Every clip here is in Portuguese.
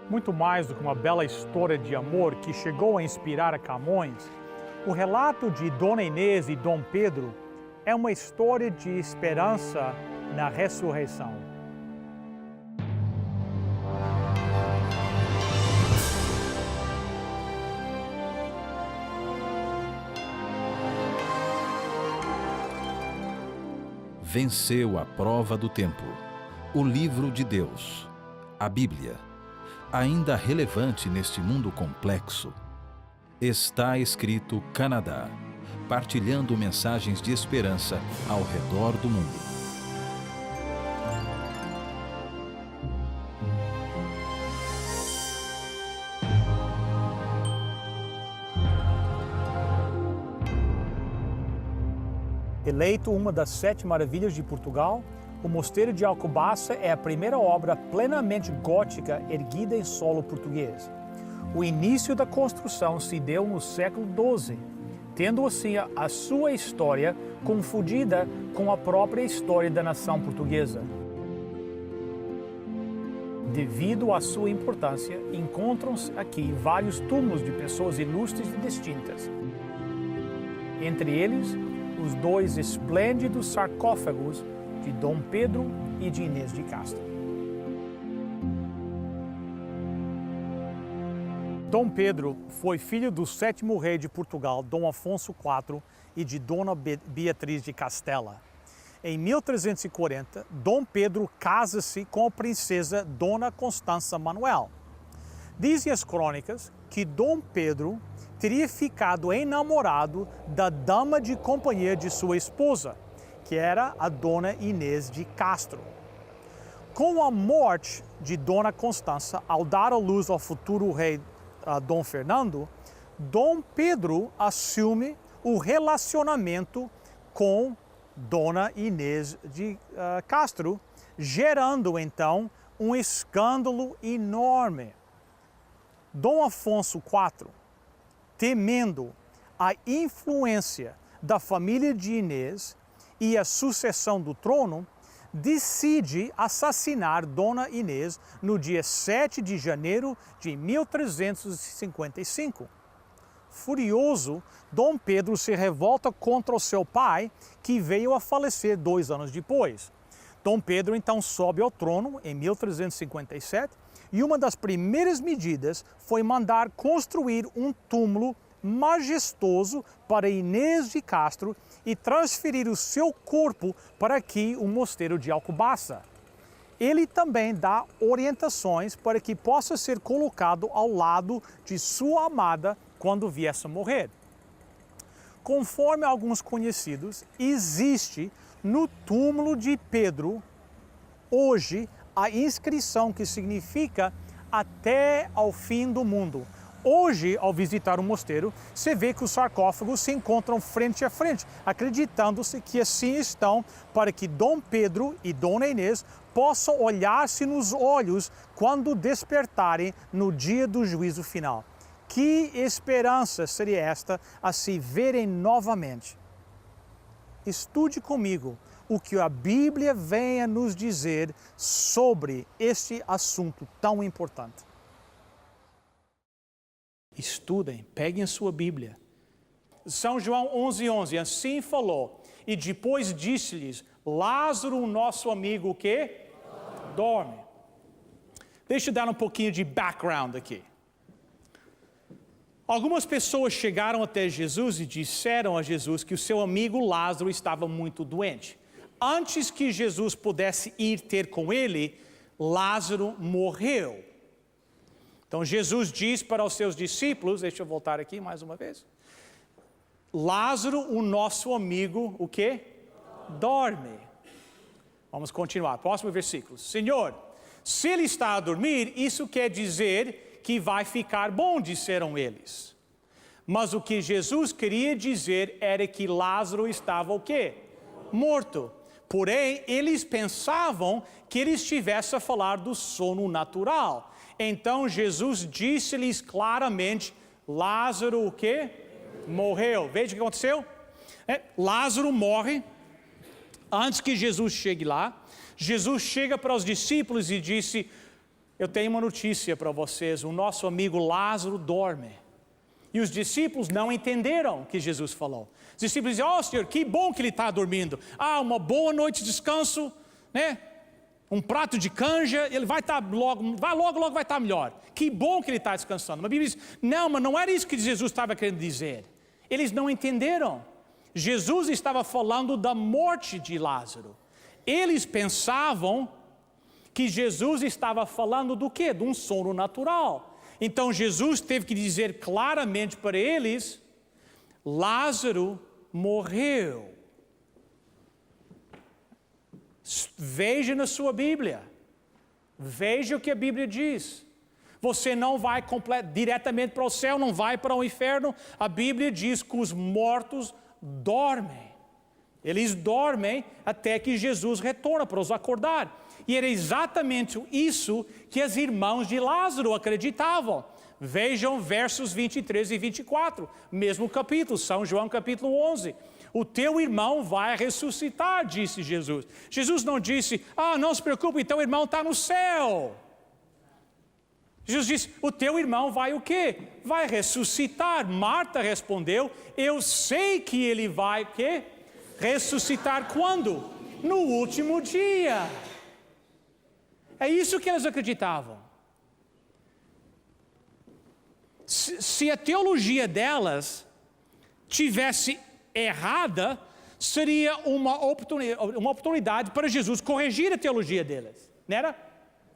Muito mais do que uma bela história de amor que chegou a inspirar a Camões, o relato de Dona Inês e Dom Pedro é uma história de esperança na ressurreição. Venceu a prova do tempo. O livro de Deus, a Bíblia, ainda relevante neste mundo complexo. Está escrito Canadá, partilhando mensagens de esperança ao redor do mundo. Eleito uma das 7 maravilhas de Portugal, o Mosteiro de Alcobaça é a primeira obra plenamente gótica erguida em solo português. O início da construção se deu no século XII, tendo assim a sua história confundida com a própria história da nação portuguesa. Devido à sua importância, encontram-se aqui vários túmulos de pessoas ilustres e distintas. Entre eles, os 2 esplêndidos sarcófagos de Dom Pedro e de Inês de Castro. Dom Pedro foi filho do 7º rei de Portugal, Dom Afonso IV, e de Dona Beatriz de Castela. Em 1340, Dom Pedro casa-se com a princesa Dona Constança Manuel. Dizem as crônicas que Dom Pedro teria ficado enamorado da dama de companhia de sua esposa, que era a Dona Inês de Castro. Com a morte de Dona Constança, ao dar à luz ao futuro rei Dom Fernando, Dom Pedro assume o relacionamento com Dona Inês de Castro, gerando então um escândalo enorme. Dom Afonso IV, temendo a influência da família de Inês e a sucessão do trono, decide assassinar Dona Inês no dia 7 de janeiro de 1355. Furioso, Dom Pedro se revolta contra o seu pai, que veio a falecer 2 anos depois. Dom Pedro então sobe ao trono em 1357 e uma das primeiras medidas foi mandar construir um túmulo majestoso para Inês de Castro e transferir o seu corpo para aqui o Mosteiro de Alcobaça. Ele também dá orientações para que possa ser colocado ao lado de sua amada quando viesse a morrer. Conforme alguns conhecidos, existe no túmulo de Pedro hoje a inscrição que significa até ao fim do mundo. Hoje, ao visitar o mosteiro, você vê que os sarcófagos se encontram frente a frente, acreditando-se que assim estão para que Dom Pedro e Dona Inês possam olhar-se nos olhos quando despertarem no dia do juízo final. Que esperança seria esta a se verem novamente? Estude comigo o que a Bíblia vem a nos dizer sobre este assunto tão importante. Estudem, peguem a sua Bíblia. São João 11:11, assim falou, e depois disse-lhes, Lázaro, o nosso amigo, o quê? Dorme. Deixa eu dar um pouquinho de background aqui. Algumas pessoas chegaram até Jesus e disseram a Jesus que o seu amigo Lázaro estava muito doente. Antes que Jesus pudesse ir ter com ele, Lázaro morreu. Então Jesus diz para os seus discípulos, deixa eu voltar aqui mais uma vez. Lázaro, o nosso amigo, o quê? Dorme. Vamos continuar, próximo versículo. Senhor, se ele está a dormir, isso quer dizer que vai ficar bom, disseram eles. Mas o que Jesus queria dizer era que Lázaro estava o quê? Morto. Porém, eles pensavam que ele estivesse a falar do sono natural. Então Jesus disse-lhes claramente, Lázaro o quê? Morreu. Veja o que aconteceu. Lázaro morre. Antes que Jesus chegue lá, Jesus chega para os discípulos e disse, Eu tenho uma notícia para vocês, o nosso amigo Lázaro dorme. E os discípulos não entenderam o que Jesus falou. Os discípulos dizem, Senhor, que bom que ele está dormindo. Uma boa noite de descanso, né? Um prato de canja, ele vai estar logo vai estar melhor. Que bom que ele está descansando. Mas a Bíblia diz, não, mas não era isso que Jesus estava querendo dizer. Eles não entenderam. Jesus estava falando da morte de Lázaro. Eles pensavam que Jesus estava falando do quê? De um sono natural. Então Jesus teve que dizer claramente para eles, Lázaro morreu. Veja na sua Bíblia. Veja o que a Bíblia diz. Você não vai diretamente para o céu, não vai para o inferno. A Bíblia diz que os mortos dormem. Eles dormem até que Jesus retorna para os acordar. E era exatamente isso que os irmãos de Lázaro acreditavam. Vejam versos 23 e 24, mesmo capítulo, São João capítulo 11. O teu irmão vai ressuscitar, disse Jesus. Jesus não disse, não se preocupe, teu irmão está no céu. Jesus disse, o teu irmão vai o quê? Vai ressuscitar. Marta respondeu, eu sei que ele vai o quê? Ressuscitar quando? No último dia. É isso que eles acreditavam. Se a teologia delas tivesse errada, seria uma oportunidade para Jesus corrigir a teologia deles. Não era?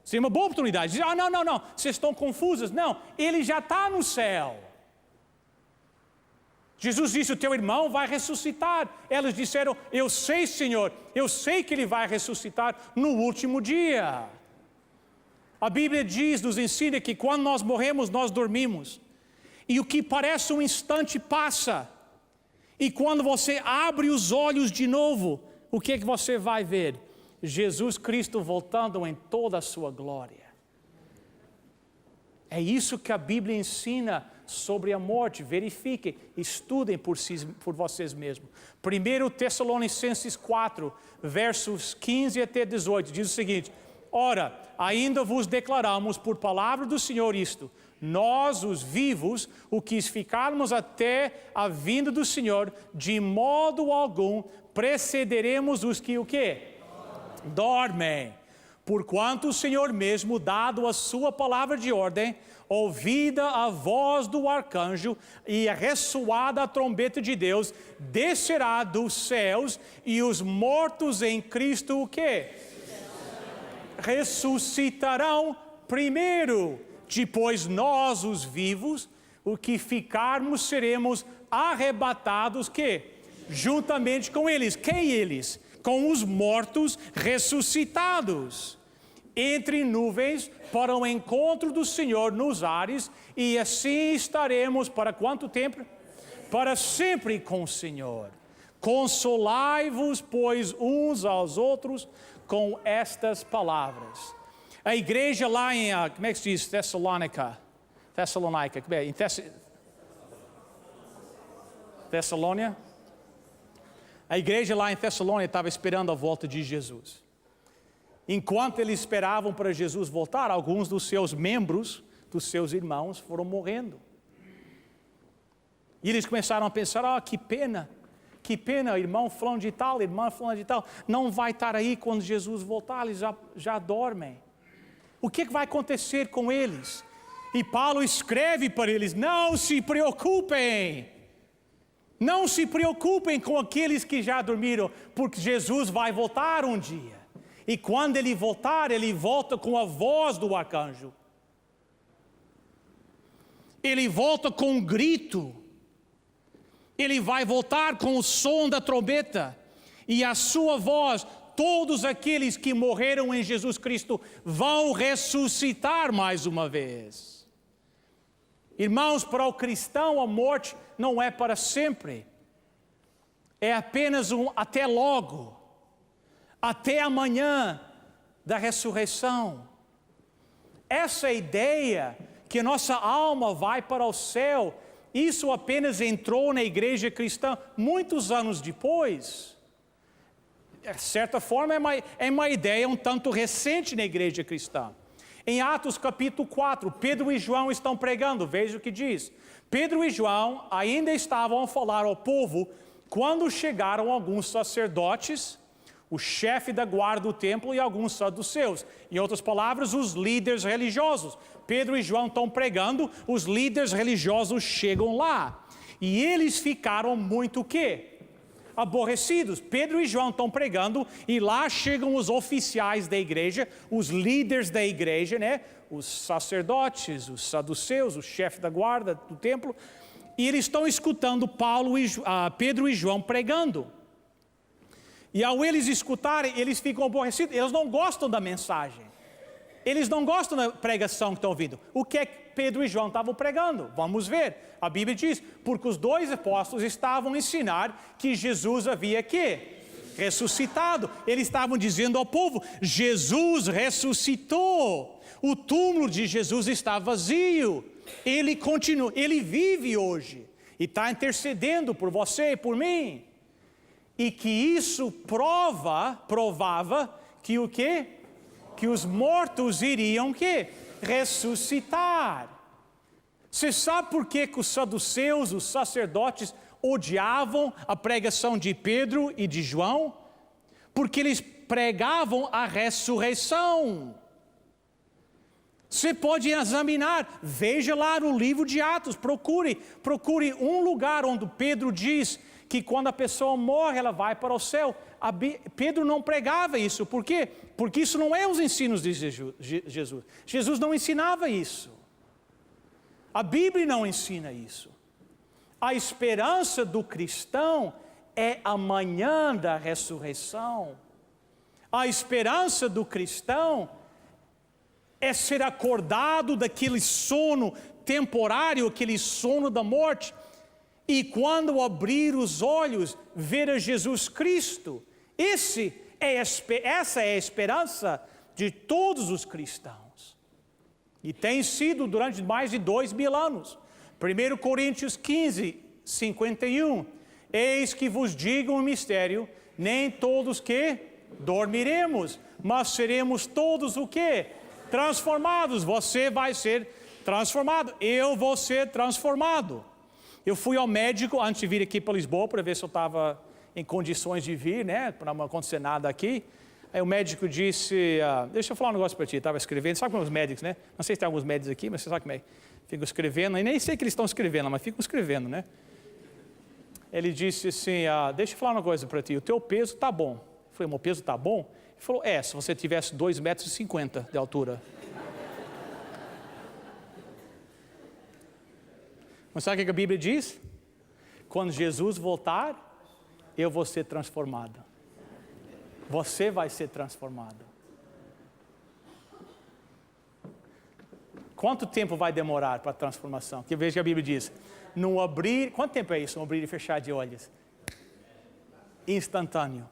Seria uma boa oportunidade. Dizer, não, vocês estão confusas. Não, ele já está no céu. Jesus disse, o teu irmão vai ressuscitar. Elas disseram, eu sei, Senhor, eu sei que ele vai ressuscitar no último dia. A Bíblia nos ensina que quando nós morremos, nós dormimos. E o que parece um instante passa. E quando você abre os olhos de novo, o que você vai ver? Jesus Cristo voltando em toda a sua glória. É isso que a Bíblia ensina sobre a morte. Verifiquem, estudem por vocês mesmos. 1 Tessalonicenses 4, versos 15 até 18, diz o seguinte, ora, ainda vos declaramos por palavra do Senhor isto, nós os vivos, o que ficarmos até a vinda do Senhor, de modo algum precederemos os que o quê? Dormem. Porquanto o Senhor mesmo, dado a sua palavra de ordem, ouvida a voz do arcanjo e ressoada a trombeta de Deus, descerá dos céus e os mortos em Cristo o quê? Ressuscitarão primeiro. Depois nós, os vivos, o que ficarmos, seremos arrebatados, que? Juntamente com eles. Quem eles? Com os mortos ressuscitados. Entre nuvens para o encontro do Senhor nos ares, e assim estaremos para quanto tempo? Para sempre com o Senhor. Consolai-vos, pois, uns aos outros com estas palavras. A igreja lá em, como é que se diz? Tessalônica, em Tessalônia. A igreja lá em Tessalônica estava esperando a volta de Jesus. Enquanto eles esperavam para Jesus voltar, alguns dos seus membros, dos seus irmãos, foram morrendo. E eles começaram a pensar, que pena, irmão fulano de tal, irmã fulano de tal, não vai estar aí quando Jesus voltar, eles já dormem. O que vai acontecer com eles? E Paulo escreve para eles, não se preocupem. Não se preocupem com aqueles que já dormiram, porque Jesus vai voltar um dia. E quando ele voltar, ele volta com a voz do arcanjo. Ele volta com um grito. Ele vai voltar com o som da trombeta. E a sua voz, todos aqueles que morreram em Jesus Cristo vão ressuscitar mais uma vez. Irmãos, para o cristão a morte não é para sempre. É apenas um até logo. Até amanhã da ressurreição. Essa ideia que a nossa alma vai para o céu, isso apenas entrou na igreja cristã muitos anos depois. De certa forma é uma ideia um tanto recente na igreja cristã. Em Atos capítulo 4, Pedro e João estão pregando, veja o que diz. Pedro e João ainda estavam a falar ao povo quando chegaram alguns sacerdotes, o chefe da guarda do templo e alguns saduceus. Em outras palavras, os líderes religiosos. Pedro e João estão pregando, os líderes religiosos chegam lá. E eles ficaram muito o quê? Aborrecidos. Pedro e João estão pregando e lá chegam os oficiais da igreja, os líderes da igreja, né? Os sacerdotes, os saduceus, o chefe da guarda do templo, e eles estão escutando Pedro e João pregando. E ao eles escutarem, eles ficam aborrecidos, eles não gostam da mensagem. Eles não gostam da pregação que estão ouvindo. O que é que Pedro e João estavam pregando? Vamos ver. A Bíblia diz, porque os dois apóstolos estavam a ensinar que Jesus havia quê? Ressuscitado. Eles estavam dizendo ao povo, Jesus ressuscitou. O túmulo de Jesus está vazio. Ele continua, ele vive hoje. E está intercedendo por você e por mim. E que isso provava que o quê? Que os mortos iriam quê? Ressuscitar. Você sabe por que os saduceus, os sacerdotes, odiavam a pregação de Pedro e de João? Porque eles pregavam a ressurreição. Você pode examinar, veja lá no livro de Atos, procure um lugar onde Pedro diz que quando a pessoa morre, ela vai para o céu. Pedro não pregava isso. Por quê? Porque isso não é os ensinos de Jesus. Jesus não ensinava isso. A Bíblia não ensina isso. A esperança do cristão é a manhã da ressurreição. A esperança do cristão é ser acordado daquele sono temporário, aquele sono da morte, e quando abrir os olhos, ver a Jesus Cristo. Essa é a esperança de todos os cristãos. E tem sido durante mais de 2000 anos. 1 Coríntios 15, 51. Eis que vos digo um mistério, nem todos que dormiremos, mas seremos todos o quê? Transformados. Você vai ser transformado. Eu vou ser transformado. Eu fui ao médico antes de vir aqui para Lisboa para ver se eu estava em condições de vir, né? Para não acontecer nada aqui. Aí o médico disse, deixa eu falar um negócio para ti, estava escrevendo, sabe como os médicos, né? Não sei se tem alguns médicos aqui, mas você sabe como é. Ficam escrevendo, e nem sei que eles estão escrevendo, mas ficam escrevendo, né? Ele disse assim, deixa eu falar uma coisa para ti, o teu peso está bom. Eu falei, meu peso está bom? Ele falou, se você tivesse 2,50 metros de altura. Mas sabe o que a Bíblia diz? Quando Jesus voltar, eu vou ser transformado. Você vai ser transformado. Quanto tempo vai demorar para a transformação? Que veja que a Bíblia diz, no abrir, quanto tempo é isso? No abrir e fechar de olhos? Instantâneo.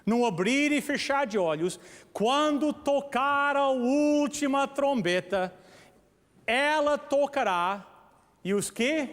No abrir e fechar de olhos, quando tocar a última trombeta, ela tocará, e os quê?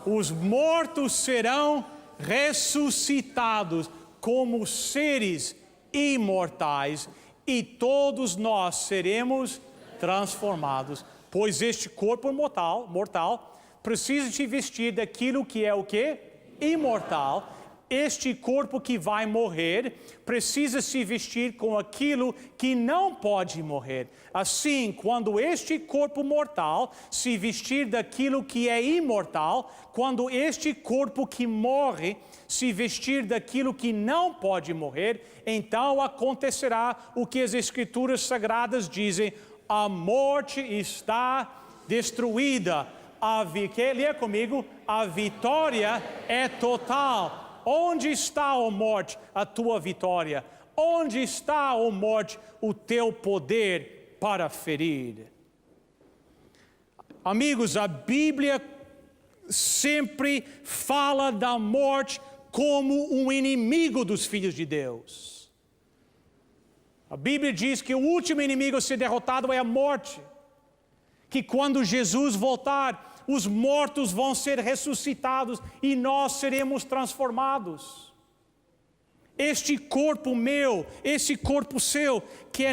Os mortos serão ressuscitados como seres imortais, e todos nós seremos transformados, pois este corpo mortal precisa se vestir daquilo que é o quê? Imortal. Este corpo que vai morrer precisa se vestir com aquilo que não pode morrer. Assim, quando este corpo mortal se vestir daquilo que é imortal, quando este corpo que morre se vestir daquilo que não pode morrer, então acontecerá o que as Escrituras Sagradas dizem: a morte está destruída. Leia comigo, a vitória é total. Onde está, ó morte, a tua vitória? Onde está, ó morte, o teu poder para ferir? Amigos, a Bíblia sempre fala da morte como um inimigo dos filhos de Deus. A Bíblia diz que o último inimigo a ser derrotado é a morte. Que quando Jesus voltar, os mortos vão ser ressuscitados e nós seremos transformados. Este corpo meu, esse corpo seu, que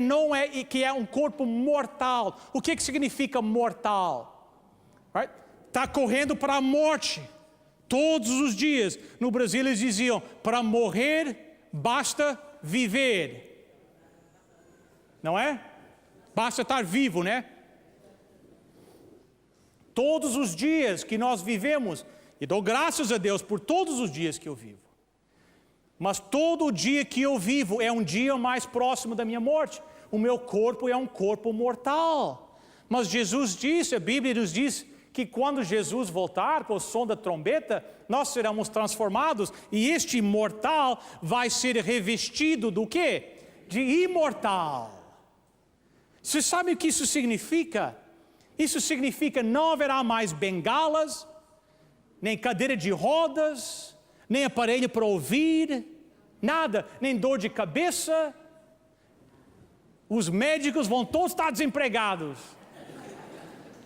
é um corpo mortal. O que significa mortal? Está correndo para a morte todos os dias. No Brasil eles diziam: para morrer basta viver. Não é? Basta estar vivo, né? Todos os dias que nós vivemos, e dou graças a Deus por todos os dias que eu vivo. Mas todo dia que eu vivo é um dia mais próximo da minha morte. O meu corpo é um corpo mortal. Mas Jesus disse, a Bíblia nos diz, que quando Jesus voltar com o som da trombeta, nós seremos transformados. E este mortal vai ser revestido do quê? De imortal. Você sabe o que isso significa? Isso significa não haverá mais bengalas, nem cadeira de rodas, nem aparelho para ouvir, nada, nem dor de cabeça. Os médicos vão todos estar desempregados.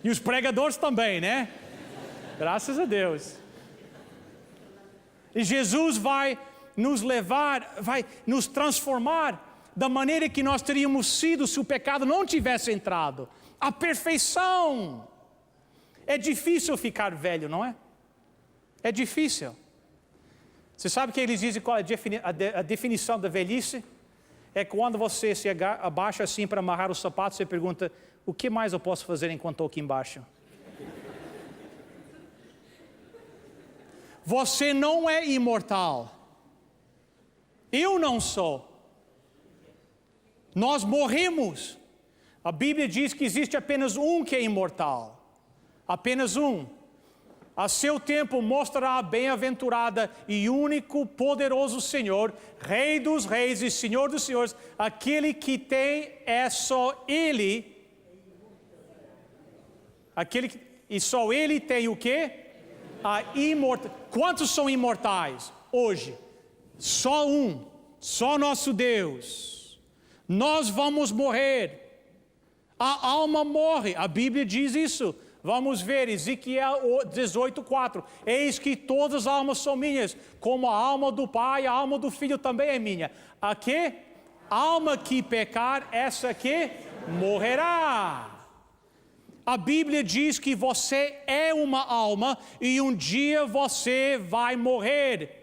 E os pregadores também, né? Graças a Deus. E Jesus vai nos levar, vai nos transformar da maneira que nós teríamos sido se o pecado não tivesse entrado. A perfeição. É difícil ficar velho, não é? É difícil. Você sabe que eles dizem qual é a definição da velhice? É quando você se abaixa assim para amarrar os sapatos, você pergunta: o que mais eu posso fazer enquanto estou aqui embaixo? Você não é imortal. Eu não sou. Nós morremos. A Bíblia diz que existe apenas um que é imortal. Apenas um. A seu tempo mostrará a bem-aventurada e único poderoso Senhor, Rei dos reis e Senhor dos senhores, aquele que tem é só Ele. E só Ele tem o quê? A imortalidade. Quantos são imortais hoje? Só um. Só nosso Deus. Nós vamos morrer. A alma morre. A Bíblia diz isso. Vamos ver, Ezequiel 18:4. Eis que todas as almas são minhas, como a alma do Pai, a alma do Filho também é minha. A que? Alma que pecar, essa que morrerá. A Bíblia diz que você é uma alma e um dia você vai morrer.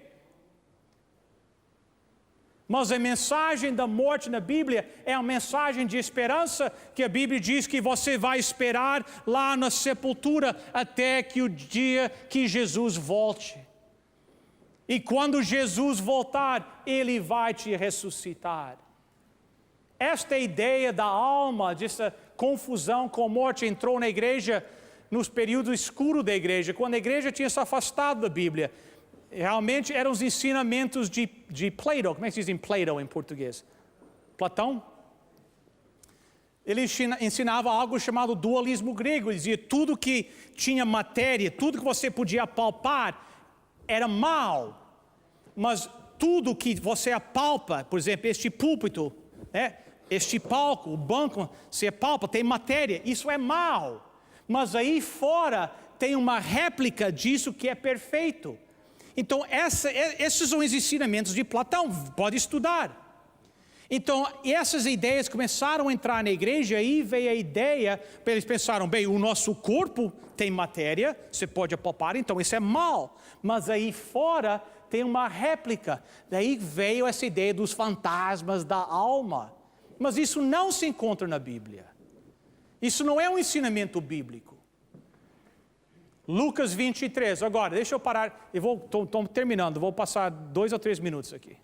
Mas a mensagem da morte na Bíblia é a mensagem de esperança, que a Bíblia diz que você vai esperar lá na sepultura até que o dia que Jesus volte. E quando Jesus voltar, Ele vai te ressuscitar. Esta ideia da alma, dessa confusão com a morte, entrou na igreja nos períodos escuros da igreja, quando a igreja tinha se afastado da Bíblia. Realmente eram os ensinamentos de Plato. Como é que se diz em Plato em português? Platão? Ele ensinava algo chamado dualismo grego. Ele dizia tudo que tinha matéria, tudo que você podia apalpar era mal. Mas tudo que você apalpa, por exemplo, este púlpito, né? Este palco, o banco, você apalpa, tem matéria, isso é mal. Mas aí fora tem uma réplica disso que é perfeito. Então, esses são os ensinamentos de Platão, pode estudar. Então, essas ideias começaram a entrar na igreja, aí veio a ideia, eles pensaram, bem, o nosso corpo tem matéria, você pode apalpar, então isso é mal. Mas aí fora tem uma réplica, daí veio essa ideia dos fantasmas da alma. Mas isso não se encontra na Bíblia. Isso não é um ensinamento bíblico. Lucas 23, agora, deixa eu parar, estou terminando, vou passar 2 ou 3 minutos aqui.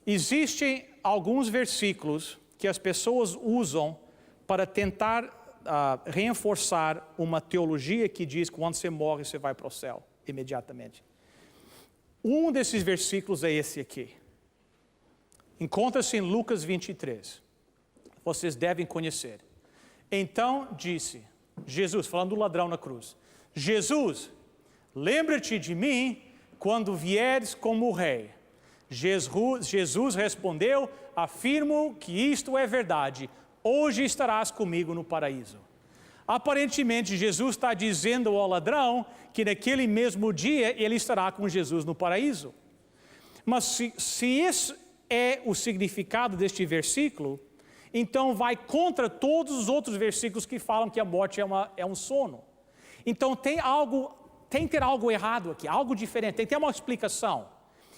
Existem alguns versículos que as pessoas usam para tentar reforçar uma teologia que diz que quando você morre, você vai para o céu, imediatamente. Um desses versículos é esse aqui. Encontra-se em Lucas 23. Vocês devem conhecer. Então disse Jesus, falando do ladrão na cruz: Jesus, lembra-te de mim quando vieres como rei. Jesus respondeu: afirmo que isto é verdade, hoje estarás comigo no paraíso. Aparentemente Jesus está dizendo ao ladrão que naquele mesmo dia ele estará com Jesus no paraíso. Mas se esse é o significado deste versículo, então vai contra todos os outros versículos que falam que a morte é um sono. Então tem que ter algo errado aqui, algo diferente, tem que ter uma explicação.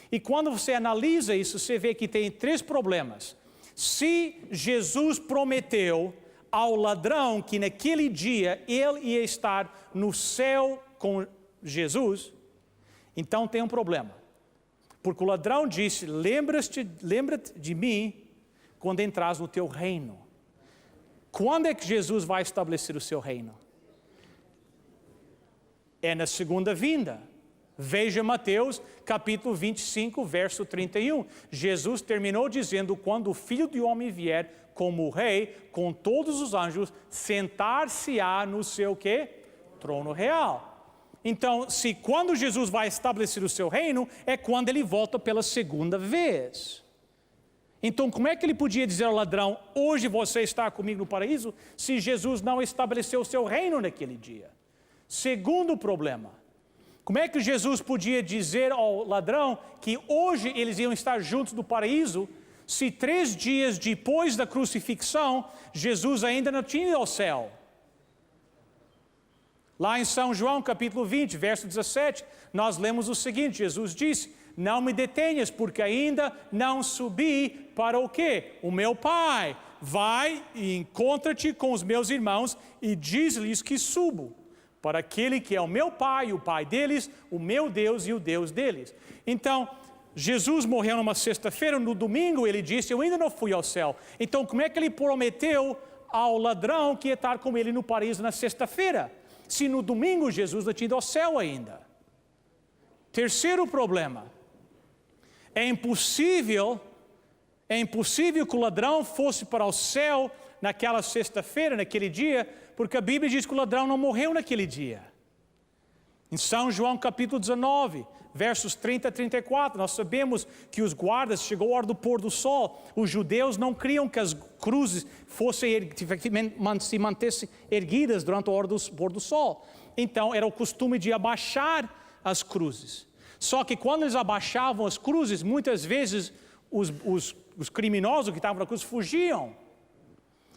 E quando você analisa isso, você vê que tem 3 problemas. Se Jesus prometeu ao ladrão que naquele dia ele ia estar no céu com Jesus, então tem um problema. Porque o ladrão disse, lembra-te de mim quando entras no teu reino. Quando é que Jesus vai estabelecer o seu reino? É na segunda vinda. Veja Mateus capítulo 25, verso 31. Jesus terminou dizendo, quando o Filho do Homem vier como rei, com todos os anjos, sentar-se-á no seu quê? Trono real. Então, se quando Jesus vai estabelecer o seu reino, é quando ele volta pela segunda vez. Então, como é que ele podia dizer ao ladrão, hoje você está comigo no paraíso, se Jesus não estabeleceu o seu reino naquele dia? Segundo problema, como é que Jesus podia dizer ao ladrão que hoje eles iam estar juntos no paraíso, se 3 dias depois da crucifixão, Jesus ainda não tinha ido ao céu? Lá em São João, capítulo 20, verso 17, nós lemos o seguinte, Jesus disse, não me detenhas, porque ainda não subi para o quê? O meu Pai. Vai e encontra-te com os meus irmãos e diz-lhes que subo, para aquele que é o meu Pai, o Pai deles, o meu Deus e o Deus deles. Então, Jesus morreu numa sexta-feira, no domingo ele disse, eu ainda não fui ao céu. Então, como é que ele prometeu ao ladrão que ia estar com ele no paraíso na sexta-feira? Se no domingo Jesus não tinha ido ao céu ainda. Terceiro problema. É impossível que o ladrão fosse para o céu naquela sexta-feira, naquele dia, porque a Bíblia diz que o ladrão não morreu naquele dia. Em São João capítulo 19, versos 30 a 34, nós sabemos que os guardas, chegou a hora do pôr do sol, os judeus não criam que as cruzes se mantessem erguidas durante a hora do pôr do sol. Então era o costume de abaixar as cruzes. Só que quando eles abaixavam as cruzes, muitas vezes os criminosos que estavam na cruz fugiam.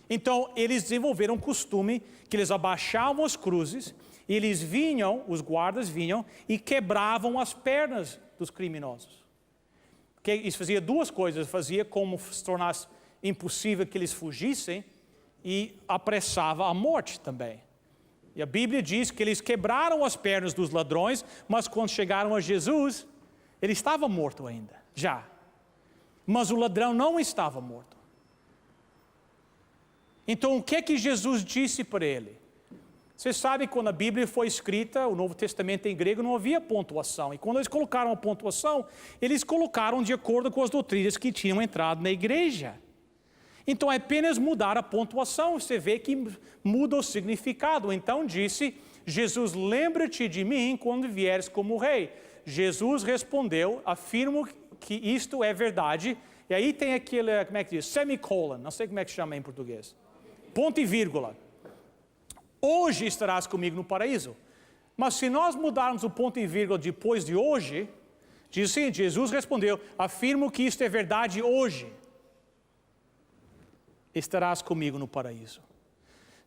Então eles desenvolveram um costume que eles abaixavam as cruzes, e eles vinham, os guardas vinham e quebravam as pernas dos criminosos. Porque isso fazia 2 coisas, fazia como se tornasse impossível que eles fugissem e apressava a morte também. E a Bíblia diz que eles quebraram as pernas dos ladrões, mas quando chegaram a Jesus, ele estava morto ainda, já. Mas o ladrão não estava morto. Então o que é que Jesus disse para ele? Você sabe que quando a Bíblia foi escrita, o Novo Testamento em grego, não havia pontuação. E quando eles colocaram a pontuação, eles colocaram de acordo com as doutrinas que tinham entrado na igreja. Então é apenas mudar a pontuação, você vê que muda o significado. Então disse, Jesus, lembra-te de mim quando vieres como rei. Jesus respondeu, afirmo que isto é verdade. E aí tem aquele, como é que diz? Semicolon, não sei como é que chama em português. Ponto e vírgula. Hoje estarás comigo no paraíso. Mas se nós mudarmos o ponto e vírgula depois de hoje, diz assim, Jesus respondeu, afirmo que isto é verdade hoje. Estarás comigo no paraíso.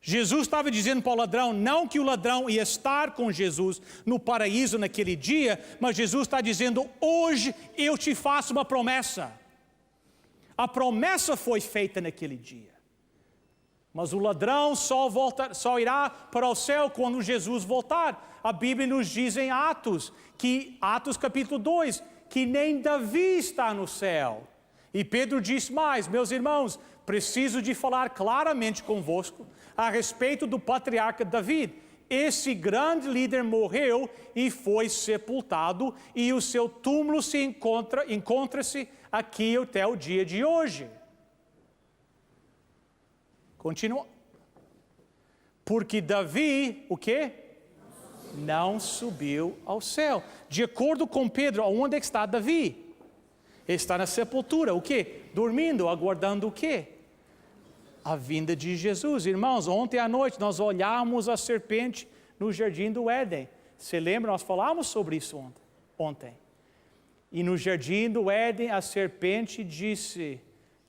Jesus estava dizendo para o ladrão, não que o ladrão ia estar com Jesus no paraíso naquele dia, mas Jesus está dizendo, hoje eu te faço uma promessa. A promessa foi feita naquele dia. Mas o ladrão só irá para o céu quando Jesus voltar. A Bíblia nos diz em Atos capítulo 2, que nem Davi está no céu. E Pedro diz mais, meus irmãos, preciso de falar claramente convosco a respeito do patriarca Davi. Esse grande líder morreu e foi sepultado, e o seu túmulo encontra-se aqui até o dia de hoje. Continua. Porque Davi, o quê? Não subiu ao céu. De acordo com Pedro, onde é que está Davi? Ele está na sepultura, o quê? Dormindo, aguardando o quê? A vinda de Jesus. Irmãos, ontem à noite nós olhamos a serpente no jardim do Éden. Você lembra? Nós falamos sobre isso ontem. E no jardim do Éden, a serpente disse: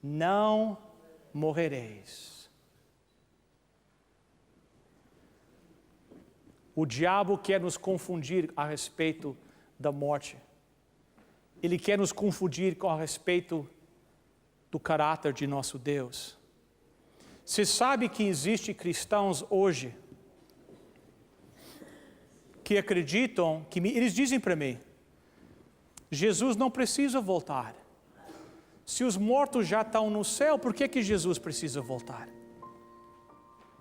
não morrereis. O diabo quer nos confundir a respeito da morte. Ele quer nos confundir a respeito do caráter de nosso Deus. Você sabe que existem cristãos hoje que acreditam, eles dizem para mim, Jesus não precisa voltar. Se os mortos já estão no céu, por que Jesus precisa voltar?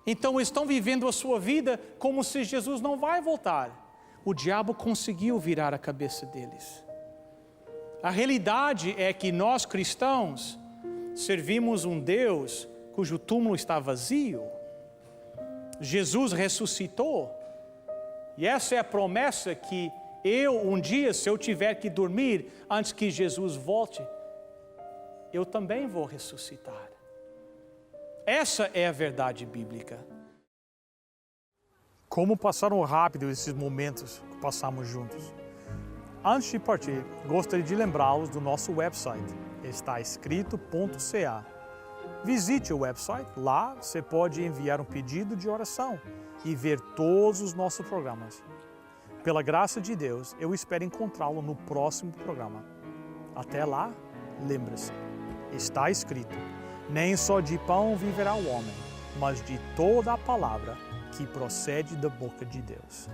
Então estão vivendo a sua vida como se Jesus não vai voltar. O diabo conseguiu virar a cabeça deles. A realidade é que nós cristãos servimos um Deus cujo túmulo está vazio. Jesus ressuscitou. E essa é a promessa que um dia, se eu tiver que dormir antes que Jesus volte, eu também vou ressuscitar. Essa é a verdade bíblica. Como passaram rápido esses momentos que passamos juntos. Antes de partir, gostaria de lembrá-los do nosso website, estaescrito.ca. Visite o website, lá você pode enviar um pedido de oração e ver todos os nossos programas. Pela graça de Deus, eu espero encontrá-lo no próximo programa. Até lá, lembre-se, está escrito: nem só de pão viverá o homem, mas de toda a palavra que procede da boca de Deus.